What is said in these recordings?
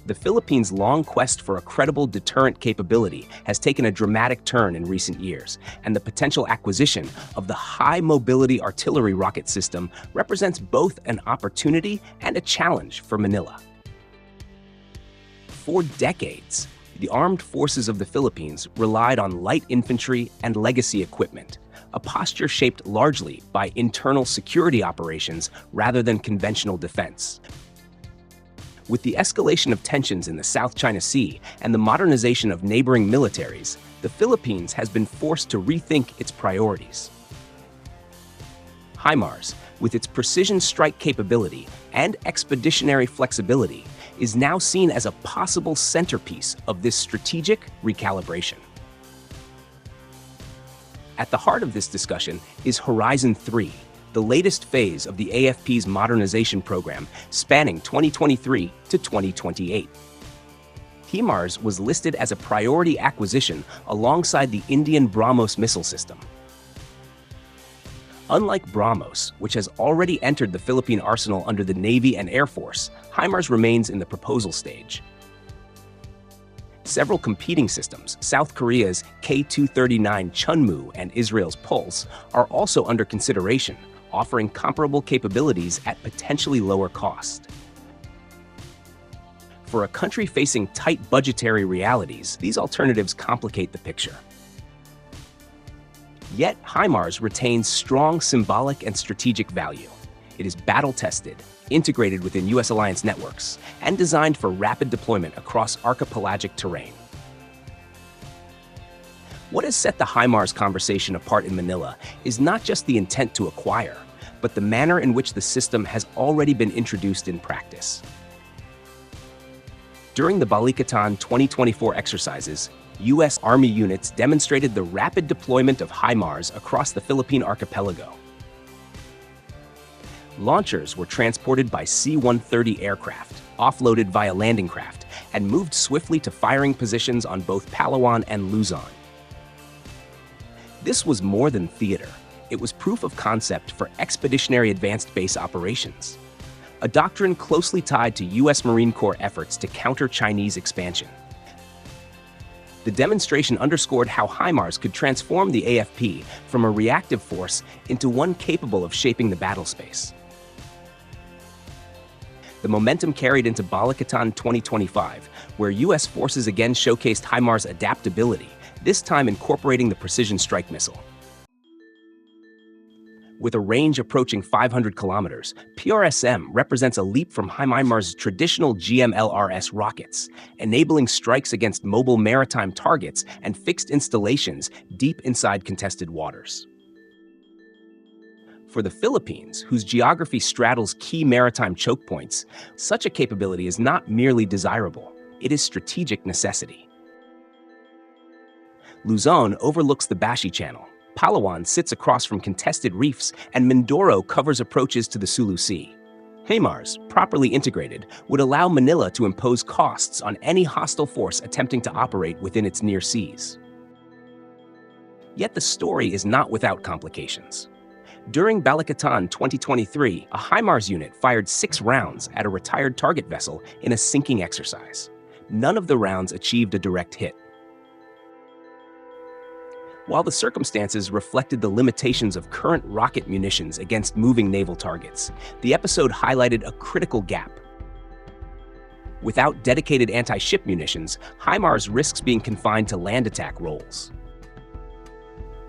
The Philippines' long quest for a credible deterrent capability has taken a dramatic turn in recent years, and the potential acquisition of the high-mobility artillery rocket system represents both an opportunity and a challenge for Manila. For decades, the armed forces of the Philippines relied on light infantry and legacy equipment, a posture shaped largely by internal security operations rather than conventional defense. With the escalation of tensions in the South China Sea and the modernization of neighboring militaries, the Philippines has been forced to rethink its priorities. HIMARS, with its precision strike capability and expeditionary flexibility, is now seen as a possible centerpiece of this strategic recalibration. At the heart of this discussion is Horizon 3, the latest phase of the AFP's modernization program spanning 2023 to 2028. HIMARS was listed as a priority acquisition alongside the Indian BrahMos missile system. Unlike BrahMos, which has already entered the Philippine arsenal under the Navy and Air Force, HIMARS remains in the proposal stage. Several competing systems, South Korea's K-239 Chunmoo and Israel's Pulse, are also under consideration, offering comparable capabilities at potentially lower cost. For a country facing tight budgetary realities, these alternatives complicate the picture. Yet, HIMARS retains strong symbolic and strategic value. It is battle-tested, integrated within U.S. alliance networks, and designed for rapid deployment across archipelagic terrain. What has set the HIMARS conversation apart in Manila is not just the intent to acquire, but the manner in which the system has already been introduced in practice. During the Balikatan 2024 exercises, U.S. Army units demonstrated the rapid deployment of HIMARS across the Philippine archipelago. Launchers were transported by C-130 aircraft, offloaded via landing craft, and moved swiftly to firing positions on both Palawan and Luzon. This was more than theater. It was proof of concept for expeditionary advanced base operations, a doctrine closely tied to U.S. Marine Corps efforts to counter Chinese expansion. The demonstration underscored how HIMARS could transform the AFP from a reactive force into one capable of shaping the battle space. The momentum carried into Balikatan 2025, where U.S. forces again showcased HIMARS' adaptability, this time incorporating the precision strike missile. With a range approaching 500 kilometers, PRSM represents a leap from HIMARS' traditional GMLRS rockets, enabling strikes against mobile maritime targets and fixed installations deep inside contested waters. For the Philippines, whose geography straddles key maritime choke points, such a capability is not merely desirable, it is strategic necessity. Luzon overlooks the Bashi Channel, Palawan sits across from contested reefs, and Mindoro covers approaches to the Sulu Sea. HIMARS, properly integrated, would allow Manila to impose costs on any hostile force attempting to operate within its near seas. Yet the story is not without complications. During Balikatan 2023, a HIMARS unit fired 6 rounds at a retired target vessel in a sinking exercise. None of the rounds achieved a direct hit. While the circumstances reflected the limitations of current rocket munitions against moving naval targets, the episode highlighted a critical gap. Without dedicated anti-ship munitions, HIMARS risks being confined to land attack roles.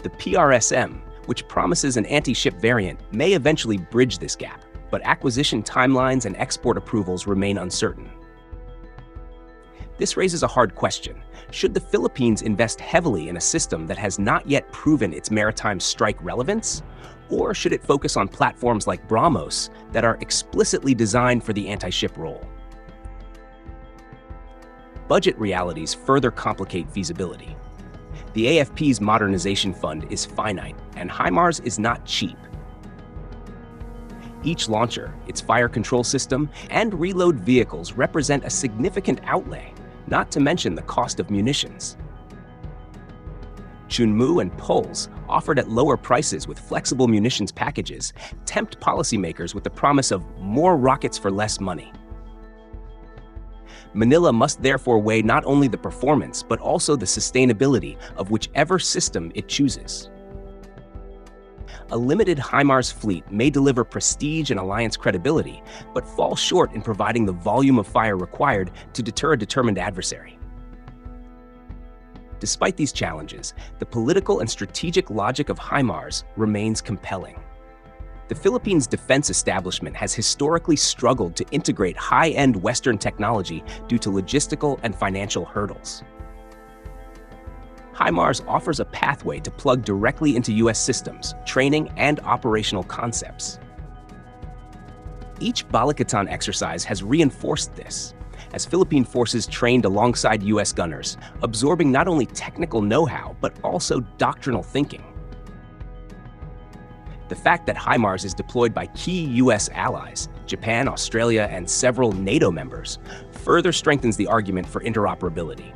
The PRSM, which promises an anti-ship variant, may eventually bridge this gap, but acquisition timelines and export approvals remain uncertain. This raises a hard question. Should the Philippines invest heavily in a system that has not yet proven its maritime strike relevance? Or should it focus on platforms like BrahMos that are explicitly designed for the anti-ship role? Budget realities further complicate feasibility. The AFP's modernization fund is finite, and HIMARS is not cheap. Each launcher, its fire control system, and reload vehicles represent a significant outlay, not to mention the cost of munitions. Chunmoo and Pulse, offered at lower prices with flexible munitions packages, tempt policymakers with the promise of more rockets for less money. Manila must therefore weigh not only the performance but also the sustainability of whichever system it chooses. A limited HIMARS fleet may deliver prestige and alliance credibility, but fall short in providing the volume of fire required to deter a determined adversary. Despite these challenges, the political and strategic logic of HIMARS remains compelling. The Philippines' defense establishment has historically struggled to integrate high-end Western technology due to logistical and financial hurdles. HIMARS offers a pathway to plug directly into U.S. systems, training, and operational concepts. Each Balikatan exercise has reinforced this, as Philippine forces trained alongside U.S. gunners, absorbing not only technical know-how but also doctrinal thinking. The fact that HIMARS is deployed by key U.S. allies, Japan, Australia, and several NATO members, further strengthens the argument for interoperability.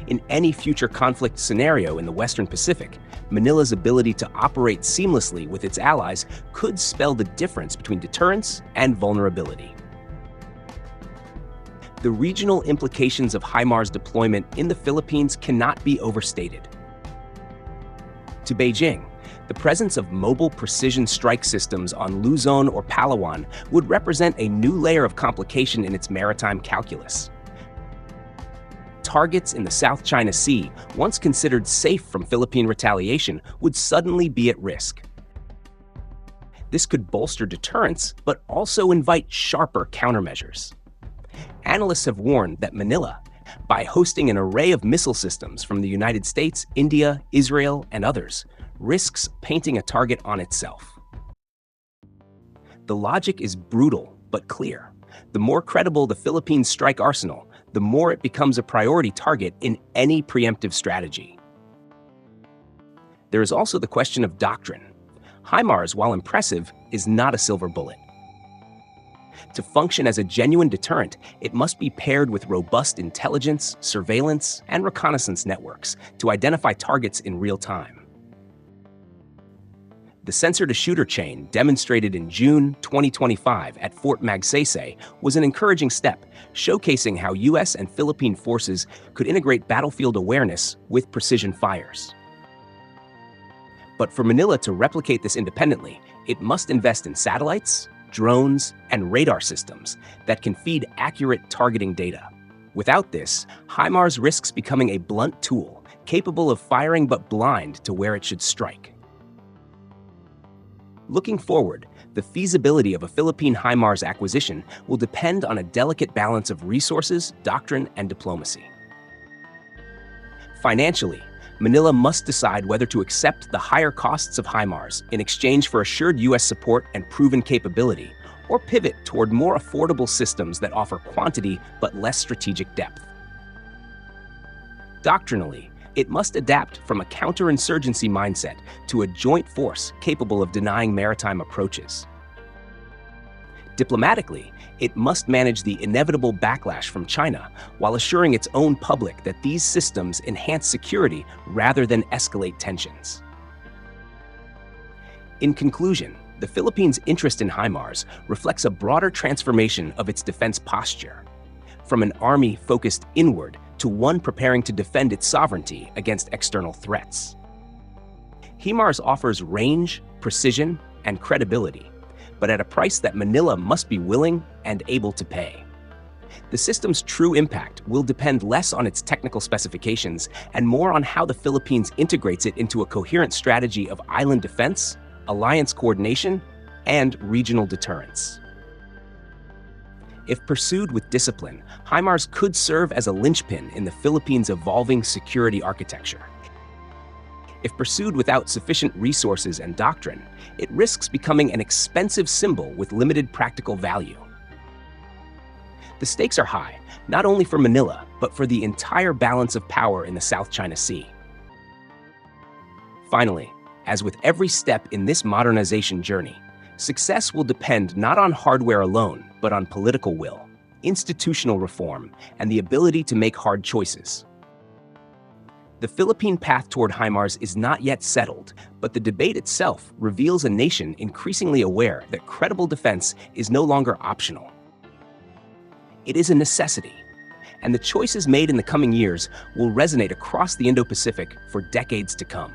In any future conflict scenario in the Western Pacific, Manila's ability to operate seamlessly with its allies could spell the difference between deterrence and vulnerability. The regional implications of HIMARS deployment in the Philippines cannot be overstated. To Beijing, the presence of mobile precision strike systems on Luzon or Palawan would represent a new layer of complication in its maritime calculus. Targets in the South China Sea, once considered safe from Philippine retaliation, would suddenly be at risk. This could bolster deterrence, but also invite sharper countermeasures. Analysts have warned that Manila, by hosting an array of missile systems from the United States, India, Israel, and others, risks painting a target on itself. The logic is brutal but clear. The more credible the Philippines' strike arsenal, the more it becomes a priority target in any preemptive strategy. There is also the question of doctrine. HIMARS, while impressive, is not a silver bullet. To function as a genuine deterrent, it must be paired with robust intelligence, surveillance, and reconnaissance networks to identify targets in real time. The sensor-to-shooter chain, demonstrated in June 2025 at Fort Magsaysay, was an encouraging step, showcasing how U.S. and Philippine forces could integrate battlefield awareness with precision fires. But for Manila to replicate this independently, it must invest in satellites, drones, and radar systems that can feed accurate targeting data. Without this, HIMARS risks becoming a blunt tool, capable of firing but blind to where it should strike. Looking forward, the feasibility of a Philippine HIMARS acquisition will depend on a delicate balance of resources, doctrine, and diplomacy. Financially, Manila must decide whether to accept the higher costs of HIMARS in exchange for assured U.S. support and proven capability, or pivot toward more affordable systems that offer quantity but less strategic depth. Doctrinally, it must adapt from a counterinsurgency mindset to a joint force capable of denying maritime approaches. Diplomatically, it must manage the inevitable backlash from China while assuring its own public that these systems enhance security rather than escalate tensions. In conclusion, the Philippines' interest in HIMARS reflects a broader transformation of its defense posture, from an army focused inward to one preparing to defend its sovereignty against external threats. HIMARS offers range, precision, and credibility, but at a price that Manila must be willing and able to pay. The system's true impact will depend less on its technical specifications and more on how the Philippines integrates it into a coherent strategy of island defense, alliance coordination, and regional deterrence. If pursued with discipline, HIMARS could serve as a linchpin in the Philippines' evolving security architecture. If pursued without sufficient resources and doctrine, it risks becoming an expensive symbol with limited practical value. The stakes are high, not only for Manila, but for the entire balance of power in the South China Sea. Finally, as with every step in this modernization journey, success will depend not on hardware alone, but on political will, institutional reform, and the ability to make hard choices. The Philippine path toward HIMARS is not yet settled, but the debate itself reveals a nation increasingly aware that credible defense is no longer optional. It is a necessity. And the choices made in the coming years will resonate across the Indo-Pacific for decades to come.